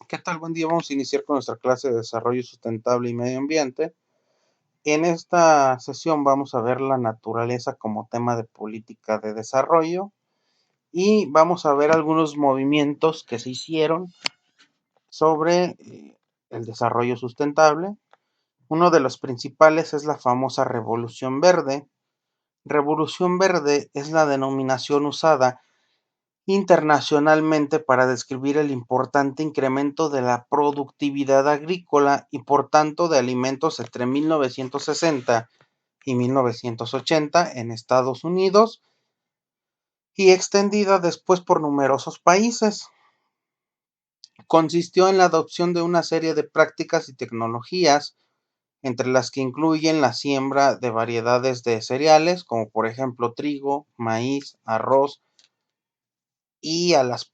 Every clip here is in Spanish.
¿Qué tal? Buen día. Vamos a iniciar con nuestra clase de desarrollo sustentable y medio ambiente. En esta sesión vamos a ver la naturaleza como tema de política de desarrollo y vamos a ver algunos movimientos que se hicieron sobre el desarrollo sustentable. Uno de los principales es la famosa Revolución Verde. Revolución Verde es la denominación usada internacionalmente para describir el importante incremento de la productividad agrícola y por tanto de alimentos entre 1960 y 1980 en Estados Unidos y extendida después por numerosos países. Consistió en la adopción de una serie de prácticas y tecnologías, entre las que incluyen la siembra de variedades de cereales, como por ejemplo trigo, maíz, arroz y a las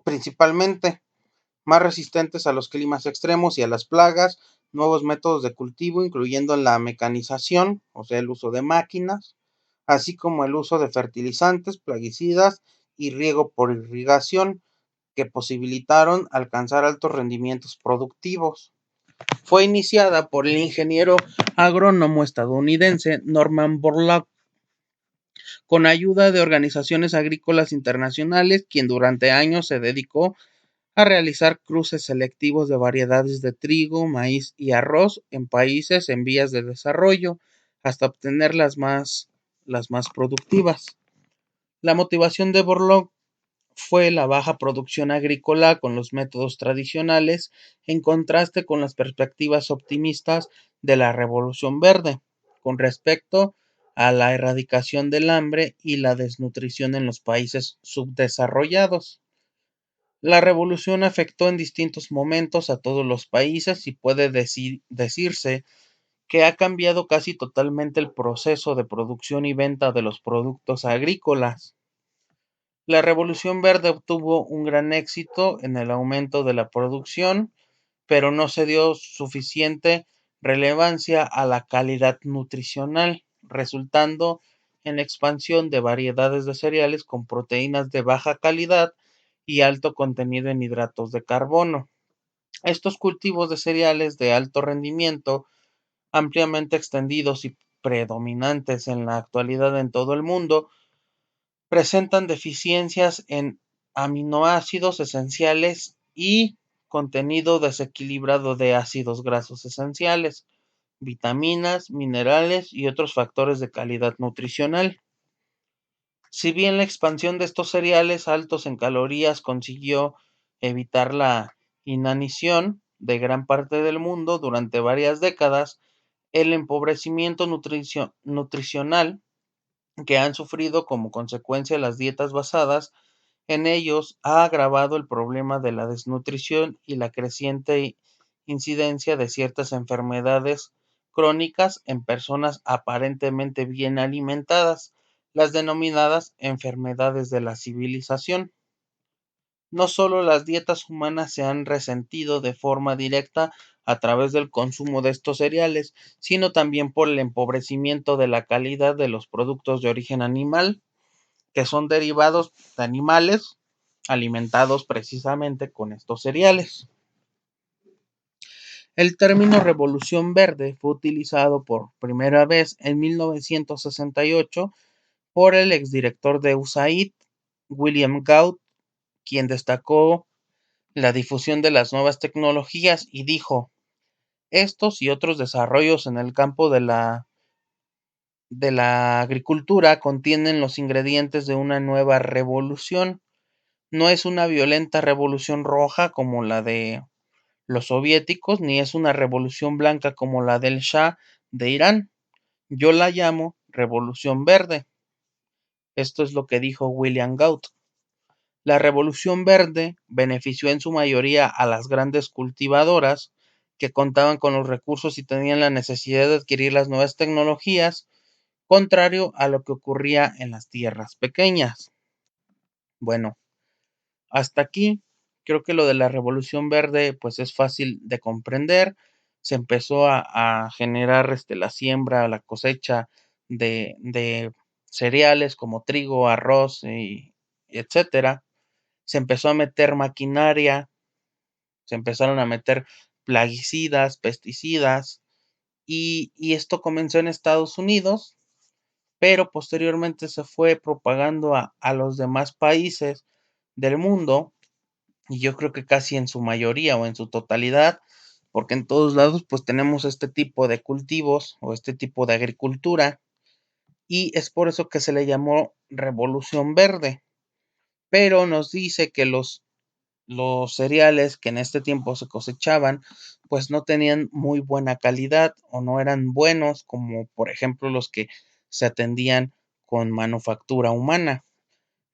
principalmente más resistentes a los climas extremos y a las plagas, nuevos métodos de cultivo, incluyendo la mecanización, o sea, el uso de máquinas, así como el uso de fertilizantes, plaguicidas y riego por irrigación, que posibilitaron alcanzar altos rendimientos productivos. Fue iniciada por el ingeniero agrónomo estadounidense Norman Borlaug, con ayuda de organizaciones agrícolas internacionales, quien durante años se dedicó a realizar cruces selectivos de variedades de trigo, maíz y arroz en países en vías de desarrollo hasta obtener las más productivas. La motivación de Borlaug fue la baja producción agrícola con los métodos tradicionales, en contraste con las perspectivas optimistas de la Revolución Verde con respecto a la erradicación del hambre y la desnutrición en los países subdesarrollados. La revolución afectó en distintos momentos a todos los países y puede decirse que ha cambiado casi totalmente el proceso de producción y venta de los productos agrícolas. La Revolución Verde obtuvo un gran éxito en el aumento de la producción, pero no se dio suficiente relevancia a la calidad nutricional, resultando en la expansión de variedades de cereales con proteínas de baja calidad y alto contenido en hidratos de carbono. Estos cultivos de cereales de alto rendimiento, ampliamente extendidos y predominantes en la actualidad en todo el mundo, presentan deficiencias en aminoácidos esenciales y contenido desequilibrado de ácidos grasos esenciales, vitaminas, minerales y otros factores de calidad nutricional. Si bien la expansión de estos cereales altos en calorías consiguió evitar la inanición de gran parte del mundo durante varias décadas, el empobrecimiento nutricional que han sufrido como consecuencia las dietas basadas en ellos ha agravado el problema de la desnutrición y la creciente incidencia de ciertas enfermedades crónicas en personas aparentemente bien alimentadas, las denominadas enfermedades de la civilización. No solo las dietas humanas se han resentido de forma directa a través del consumo de estos cereales, sino también por el empobrecimiento de la calidad de los productos de origen animal, que son derivados de animales alimentados precisamente con estos cereales. El término Revolución Verde fue utilizado por primera vez en 1968 por el exdirector de USAID, William Gaut, quien destacó la difusión de las nuevas tecnologías y dijo: estos y otros desarrollos en el campo de la agricultura contienen los ingredientes de una nueva revolución. No es una violenta revolución roja como la de los soviéticos, ni es una revolución blanca como la del Shah de Irán. Yo la llamo revolución verde. Esto es lo que dijo William Gaut. La revolución verde benefició en su mayoría a las grandes cultivadoras que contaban con los recursos y tenían la necesidad de adquirir las nuevas tecnologías, contrario a lo que ocurría en las tierras pequeñas. Bueno, hasta aquí creo que lo de la revolución verde pues es fácil de comprender. Se empezó a generar la siembra, la cosecha de cereales como trigo, arroz y etcétera. Se empezó a meter maquinaria Se empezaron a meter plaguicidas, pesticidas, y esto comenzó en Estados Unidos, pero posteriormente se fue propagando a los demás países del mundo, y yo creo que casi en su mayoría o en su totalidad, porque en todos lados pues tenemos este tipo de cultivos o este tipo de agricultura, y es por eso que se le llamó Revolución Verde. Pero nos dice que los cereales que en este tiempo se cosechaban, pues no tenían muy buena calidad o no eran buenos, como por ejemplo los que se atendían con manufactura humana.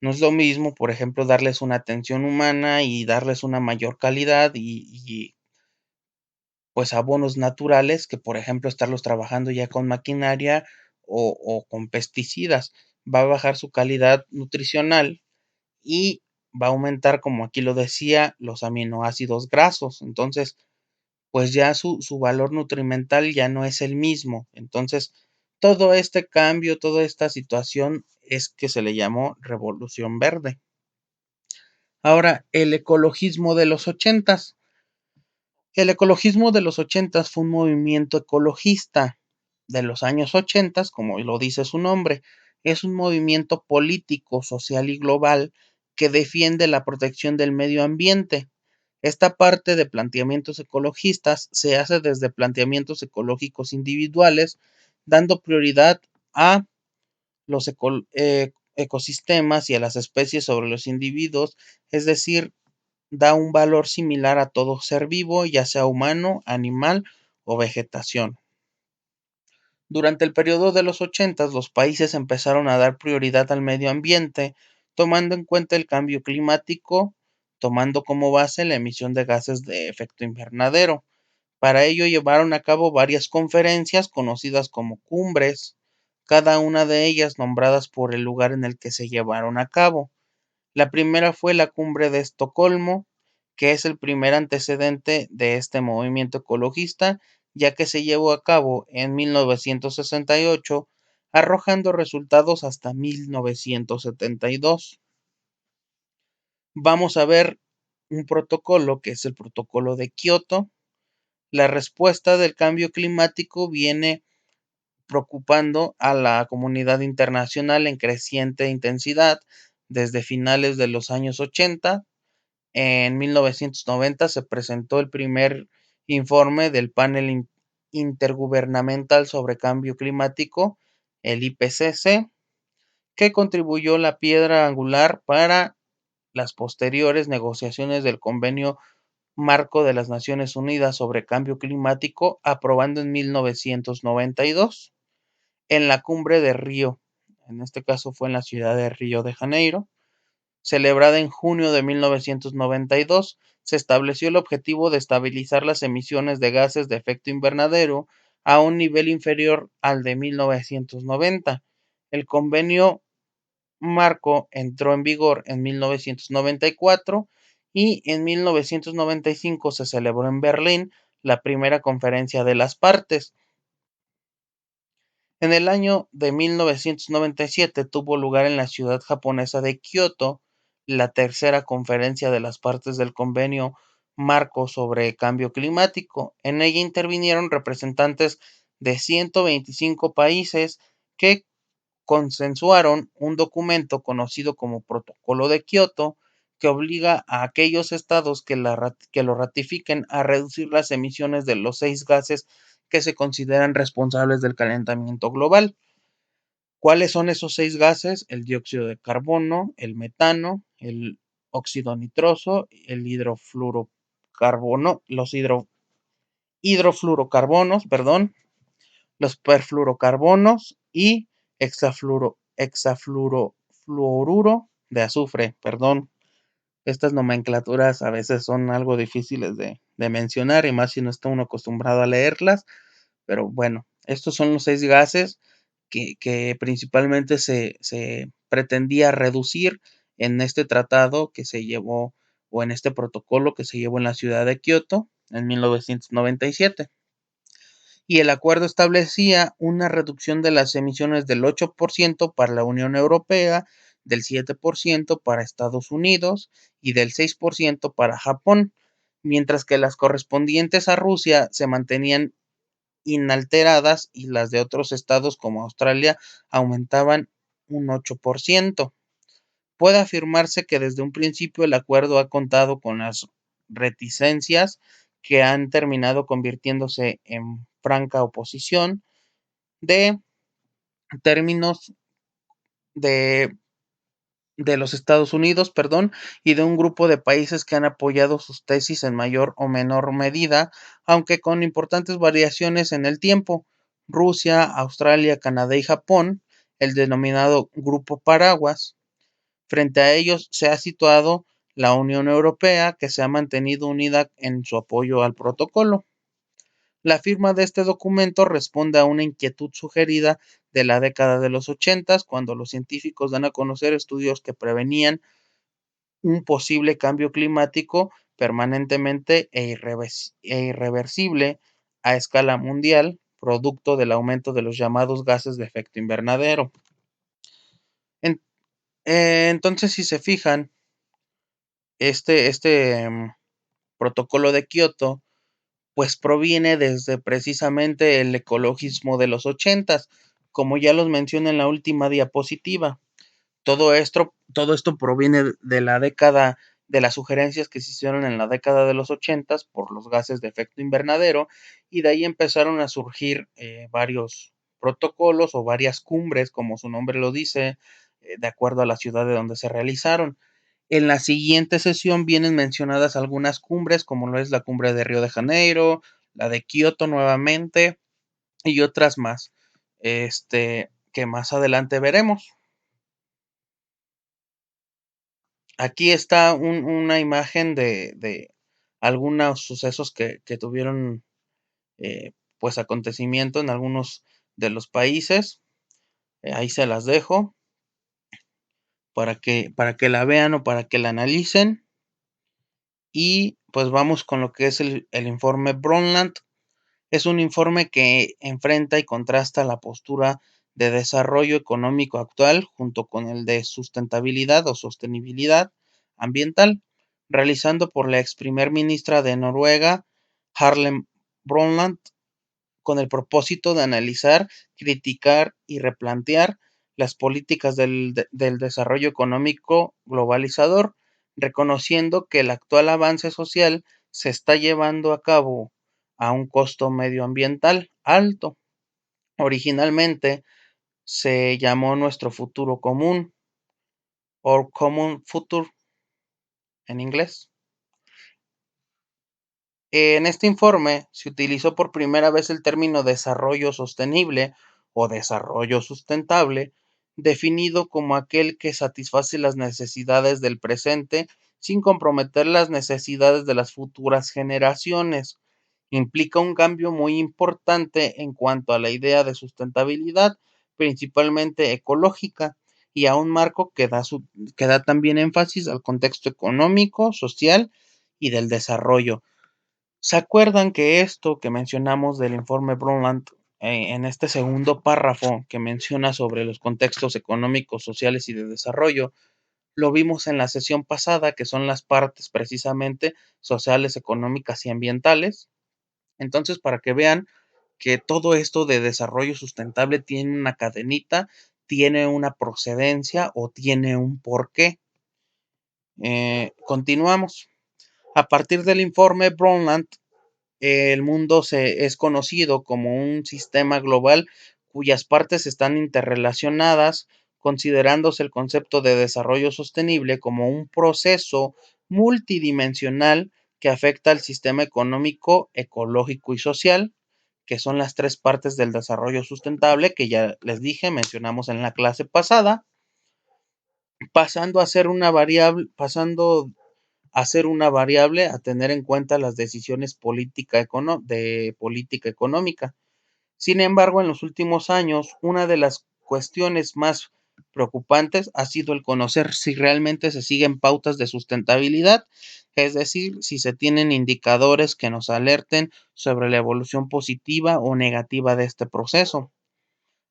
No es lo mismo, por ejemplo, darles una atención humana y darles una mayor calidad y pues abonos naturales que, por ejemplo, estarlos trabajando ya con maquinaria o con pesticidas. Va a bajar su calidad nutricional y va a aumentar, como aquí lo decía, los aminoácidos grasos. Entonces, pues ya su valor nutrimental ya no es el mismo. Entonces, todo este cambio, toda esta situación es que se le llamó Revolución Verde. Ahora, el ecologismo de los ochentas. El ecologismo de los ochentas fue un movimiento ecologista de los años ochentas, como lo dice su nombre. Es un movimiento político, social y global que defiende la protección del medio ambiente. Esta parte de planteamientos ecologistas se hace desde planteamientos ecológicos individuales, dando prioridad a los ecosistemas y a las especies sobre los individuos, es decir, da un valor similar a todo ser vivo, ya sea humano, animal o vegetación. Durante el periodo de los ochentas, los países empezaron a dar prioridad al medio ambiente, tomando en cuenta el cambio climático, tomando como base la emisión de gases de efecto invernadero. Para ello llevaron a cabo varias conferencias conocidas como cumbres, cada una de ellas nombradas por el lugar en el que se llevaron a cabo. La primera fue la Cumbre de Estocolmo, que es el primer antecedente de este movimiento ecologista, ya que se llevó a cabo en 1968, arrojando resultados hasta 1972. Vamos a ver un protocolo que es el protocolo de Kioto. La respuesta del cambio climático viene preocupando a la comunidad internacional en creciente intensidad desde finales de los años 80. En 1990 se presentó el primer informe del panel intergubernamental sobre cambio climático, el IPCC, que contribuyó la piedra angular para las posteriores negociaciones del Convenio Marco de las Naciones Unidas sobre Cambio Climático, aprobando en 1992 en la cumbre de Río. En este caso fue en la ciudad de Río de Janeiro, celebrada en junio de 1992, se estableció el objetivo de estabilizar las emisiones de gases de efecto invernadero a un nivel inferior al de 1990. El convenio marco entró en vigor en 1994 y en 1995 se celebró en Berlín la primera conferencia de las partes. En el año de 1997 tuvo lugar en la ciudad japonesa de Kioto la tercera conferencia de las partes del convenio marco sobre cambio climático. En ella intervinieron representantes de 125 países que consensuaron un documento conocido como Protocolo de Kioto, que obliga a aquellos estados que lo ratifiquen a reducir las emisiones de los 6 gases que se consideran responsables del calentamiento global. ¿Cuáles son esos 6 gases? El dióxido de carbono, el metano, el óxido nitroso, el hidrofluorocarbono, hidrofluorocarbonos, perdón, los perfluorocarbonos y hexafluorofluoruro de azufre, perdón. Estas nomenclaturas a veces son algo difíciles de mencionar y más si no está uno acostumbrado a leerlas, pero bueno, estos son los 6 gases que principalmente se pretendía reducir en este tratado que se llevó o en este protocolo que se llevó en la ciudad de Kioto en 1997. Y el acuerdo establecía una reducción de las emisiones del 8% para la Unión Europea, del 7% para Estados Unidos y del 6% para Japón. mientras que las correspondientes a Rusia se mantenían inalteradas y las de otros estados como Australia aumentaban un 8%. Puede afirmarse que desde un principio el acuerdo ha contado con las reticencias que han terminado convirtiéndose en franca oposición de términos de, de los Estados Unidos, perdón, y de un grupo de países que han apoyado sus tesis en mayor o menor medida, aunque con importantes variaciones en el tiempo. Rusia, Australia, Canadá y Japón, el denominado Grupo Paraguas. Frente a ellos se ha situado la Unión Europea, que se ha mantenido unida en su apoyo al protocolo. La firma de este documento responde a una inquietud sugerida de la década de los 80, cuando los científicos dan a conocer estudios que prevenían un posible cambio climático permanentemente irreversible a escala mundial, producto del aumento de los llamados gases de efecto invernadero. En- entonces, si se fijan, este protocolo de Kioto pues proviene desde precisamente el ecologismo de los 80, como ya los mencioné en la última diapositiva. Todo esto proviene de la década, de las sugerencias que se hicieron en la década de los 80 por los gases de efecto invernadero, y de ahí empezaron a surgir varios protocolos o varias cumbres, como su nombre lo dice, de acuerdo a la ciudad de donde se realizaron. En la siguiente sesión vienen mencionadas algunas cumbres, como lo es la cumbre de Río de Janeiro, la de Kioto nuevamente y otras más, que más adelante veremos. Aquí está una imagen de algunos sucesos que tuvieron pues acontecimiento en algunos de los países. Ahí se las dejo para que la vean o para que la analicen. Y pues vamos con lo que es el informe Bronland. Es un informe que enfrenta y contrasta la postura de desarrollo económico actual junto con el de sustentabilidad o sostenibilidad ambiental, realizando por la ex primer ministra de Noruega, Harlem Brundtland, con el propósito de analizar, criticar y replantear las políticas del desarrollo económico globalizador, reconociendo que el actual avance social se está llevando a cabo a un costo medioambiental alto. Originalmente se llamó Nuestro Futuro Común, Our Common Future en inglés. En este informe se utilizó por primera vez el término desarrollo sostenible o desarrollo sustentable, definido como aquel que satisface las necesidades del presente sin comprometer las necesidades de las futuras generaciones. Implica un cambio muy importante en cuanto a la idea de sustentabilidad, principalmente ecológica, y a un marco que da también énfasis al contexto económico, social y del desarrollo. ¿Se acuerdan que esto que mencionamos del informe Brundtland, en este segundo párrafo que menciona sobre los contextos económicos, sociales y de desarrollo, lo vimos en la sesión pasada, que son las partes precisamente sociales, económicas y ambientales? Entonces, para que vean que todo esto de desarrollo sustentable tiene una cadenita, tiene una procedencia o tiene un porqué. Continuamos. A partir del informe Brundtland, el mundo es conocido como un sistema global cuyas partes están interrelacionadas, considerándose el concepto de desarrollo sostenible como un proceso multidimensional que afecta al sistema económico, ecológico y social, que son las tres partes del desarrollo sustentable que ya les dije, mencionamos en la clase pasada, pasando a ser una variable, a tener en cuenta las decisiones de política económica. Sin embargo, en los últimos años, una de las cuestiones más preocupantes ha sido el conocer si realmente se siguen pautas de sustentabilidad, es decir, si se tienen indicadores que nos alerten sobre la evolución positiva o negativa de este proceso.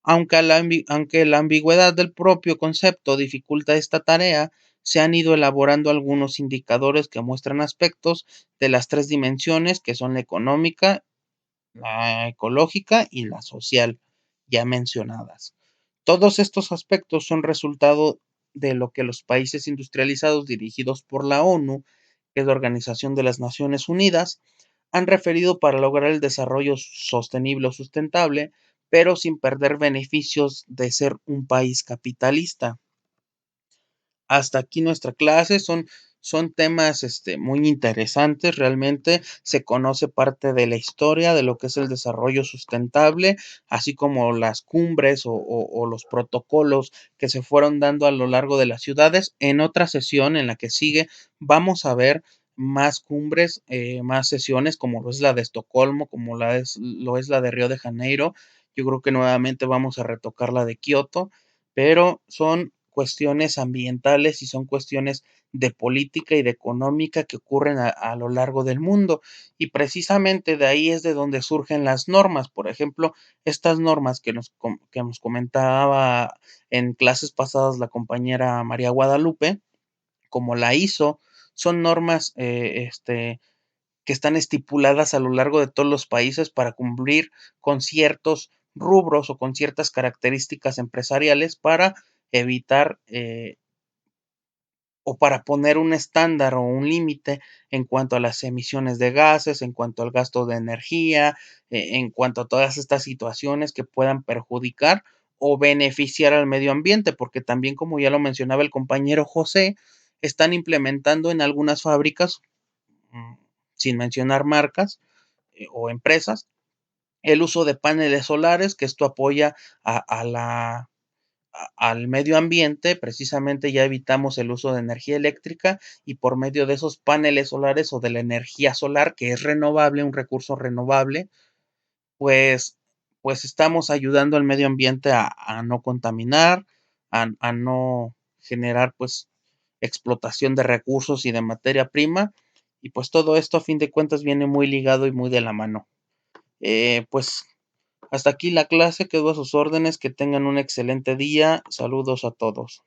Aunque la ambigüedad del propio concepto dificulta esta tarea, se han ido elaborando algunos indicadores que muestran aspectos de las tres dimensiones que son la económica, la ecológica y la social, ya mencionadas. Todos estos aspectos son resultado de lo que los países industrializados dirigidos por la ONU, que es la Organización de las Naciones Unidas, han referido para lograr el desarrollo sostenible o sustentable, pero sin perder beneficios de ser un país capitalista. Hasta aquí nuestra clase, son temas muy interesantes, realmente se conoce parte de la historia de lo que es el desarrollo sustentable, así como las cumbres o los protocolos que se fueron dando a lo largo de las ciudades. En otra sesión, en la que sigue, vamos a ver más cumbres, más sesiones, como lo es la de Estocolmo, como lo es la de Río de Janeiro. Yo creo que nuevamente vamos a retocar la de Kioto, pero son cuestiones ambientales y son cuestiones de política y de económica que ocurren a lo largo del mundo. Y precisamente de ahí es de donde surgen las normas. Por ejemplo, estas normas que nos comentaba en clases pasadas la compañera María Guadalupe, como la ISO, son normas que están estipuladas a lo largo de todos los países para cumplir con ciertos rubros o con ciertas características empresariales para evitar o para poner un estándar o un límite en cuanto a las emisiones de gases, en cuanto al gasto de energía, en cuanto a todas estas situaciones que puedan perjudicar o beneficiar al medio ambiente, porque también, como ya lo mencionaba el compañero José, están implementando en algunas fábricas, mm, sin mencionar marcas o empresas, el uso de paneles solares, que esto apoya a la al medio ambiente, precisamente ya evitamos el uso de energía eléctrica y por medio de esos paneles solares o de la energía solar, que es renovable, un recurso renovable, pues, pues estamos ayudando al medio ambiente a no contaminar, a no generar pues explotación de recursos y de materia prima, y pues todo esto a fin de cuentas viene muy ligado y muy de la mano. Pues hasta aquí la clase, quedo a sus órdenes, que tengan un excelente día, saludos a todos.